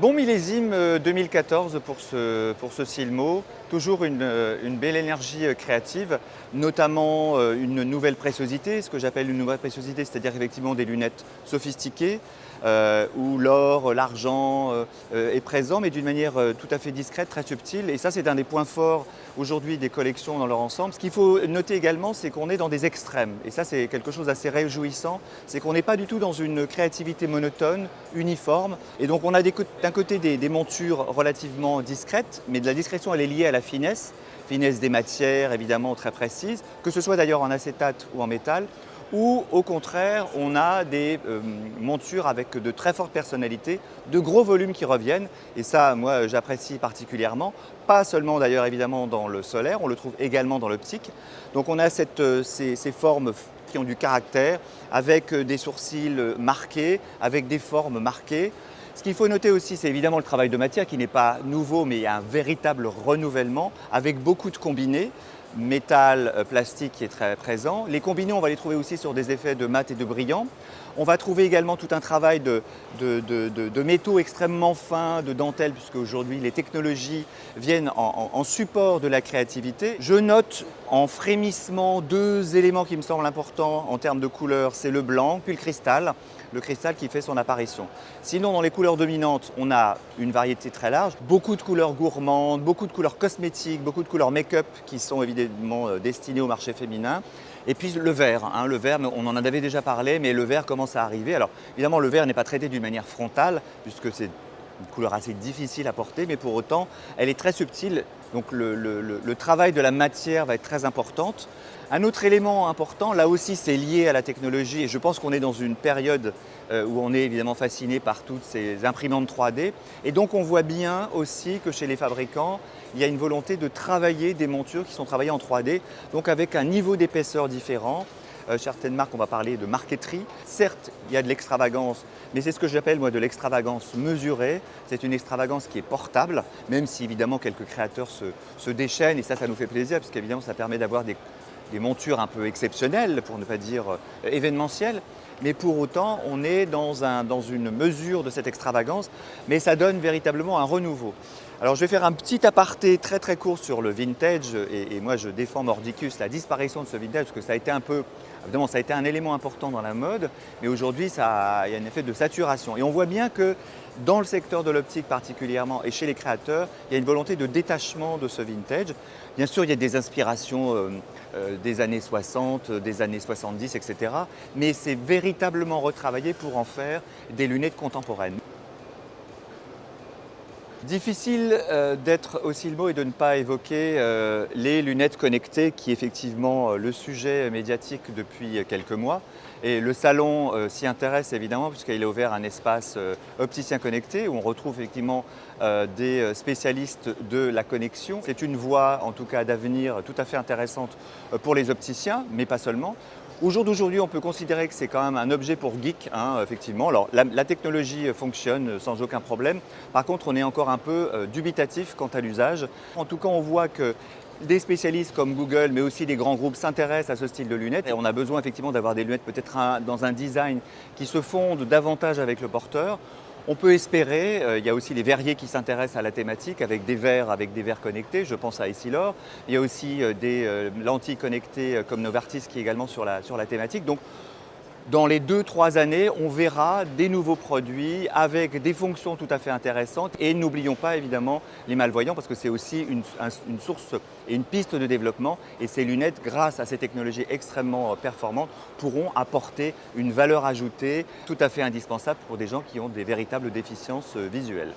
Bon millésime 2014 pour ce Silmo, toujours une belle énergie créative, notamment une nouvelle préciosité, ce que j'appelle une nouvelle préciosité, c'est-à-dire effectivement des lunettes sophistiquées, où l'or, l'argent est présent, mais d'une manière tout à fait discrète, très subtile. Et ça, c'est un des points forts aujourd'hui des collections dans leur ensemble. Ce qu'il faut noter également, c'est qu'on est dans des extrêmes. Et ça, c'est quelque chose d'assez réjouissant. C'est qu'on n'est pas du tout dans une créativité monotone, uniforme. Et donc, on a d'un côté des montures relativement discrètes, mais de la discrétion, elle est liée à la finesse des matières, évidemment très précises, que ce soit d'ailleurs en acétate ou en métal, ou au contraire, on a des montures avec de très fortes personnalités, de gros volumes qui reviennent, et ça, moi, j'apprécie particulièrement, pas seulement d'ailleurs évidemment dans le solaire, on le trouve également dans l'optique. Donc on a ces formes qui ont du caractère, avec des sourcils marqués, avec des formes marquées. Ce qu'il faut noter aussi, c'est évidemment le travail de matière qui n'est pas nouveau, mais il y a un véritable renouvellement avec beaucoup de combinés. Métal, plastique qui est très présent. Les combinés, on va les trouver aussi sur des effets de mat et de brillant. On va trouver également tout un travail de métaux extrêmement fins, de dentelle, puisque aujourd'hui les technologies viennent en support de la créativité. Je note en frémissement deux éléments qui me semblent importants en termes de couleur, c'est le blanc puis le cristal qui fait son apparition. Sinon, dans les couleurs dominantes, on a une variété très large, beaucoup de couleurs gourmandes, beaucoup de couleurs cosmétiques, beaucoup de couleurs make-up qui sont évidemment destinées au marché féminin. Et puis le vert, on en avait déjà parlé, mais le vert commence à arriver. Alors évidemment, le vert n'est pas traité d'une manière frontale, puisque c'est une couleur assez difficile à porter, mais pour autant, elle est très subtile. Donc le travail de la matière va être très important. Un autre élément important, là aussi c'est lié à la technologie, et je pense qu'on est dans une période où on est évidemment fasciné par toutes ces imprimantes 3D. Et donc on voit bien aussi que chez les fabricants, il y a une volonté de travailler des montures qui sont travaillées en 3D, donc avec un niveau d'épaisseur différent. Certaines marques, on va parler de marqueterie. Certes, il y a de l'extravagance, mais c'est ce que j'appelle moi de l'extravagance mesurée. C'est une extravagance qui est portable, même si évidemment quelques créateurs se déchaînent, et ça nous fait plaisir, parce qu'évidemment ça permet d'avoir des montures un peu exceptionnelles, pour ne pas dire événementielles. Mais pour autant, on est dans une mesure de cette extravagance, mais ça donne véritablement un renouveau. Alors je vais faire un petit aparté très très court sur le vintage, et moi je défends mordicus la disparition de ce vintage, parce que ça a été évidemment ça a été un élément important dans la mode, mais aujourd'hui il y a un effet de saturation. Et on voit bien que dans le secteur de l'optique particulièrement, et chez les créateurs, il y a une volonté de détachement de ce vintage. Bien sûr, il y a des inspirations des années 60, des années 70, etc. Mais c'est véritablement retravaillé pour en faire des lunettes contemporaines. Difficile d'être au Silmo et de ne pas évoquer les lunettes connectées qui est effectivement le sujet médiatique depuis quelques mois. Et le salon s'y intéresse évidemment puisqu'il est ouvert un espace opticien connecté où on retrouve effectivement des spécialistes de la connexion. C'est une voie en tout cas d'avenir tout à fait intéressante pour les opticiens, mais pas seulement. Au jour d'aujourd'hui, on peut considérer que c'est quand même un objet pour geek, effectivement. Alors, la technologie fonctionne sans aucun problème. Par contre, on est encore un peu dubitatif quant à l'usage. En tout cas, on voit que des spécialistes comme Google, mais aussi des grands groupes s'intéressent à ce style de lunettes. Et on a besoin effectivement d'avoir des lunettes peut-être dans un design qui se fonde davantage avec le porteur. On peut espérer, il y a aussi les verriers qui s'intéressent à la thématique avec des verres connectés, je pense à Essilor. Il y a aussi des lentilles connectées comme Novartis qui est également sur la thématique. Donc, dans les 2-3 années, on verra des nouveaux produits avec des fonctions tout à fait intéressantes. Et n'oublions pas évidemment les malvoyants parce que c'est aussi une source et une piste de développement. Et ces lunettes, grâce à ces technologies extrêmement performantes, pourront apporter une valeur ajoutée tout à fait indispensable pour des gens qui ont des véritables déficiences visuelles.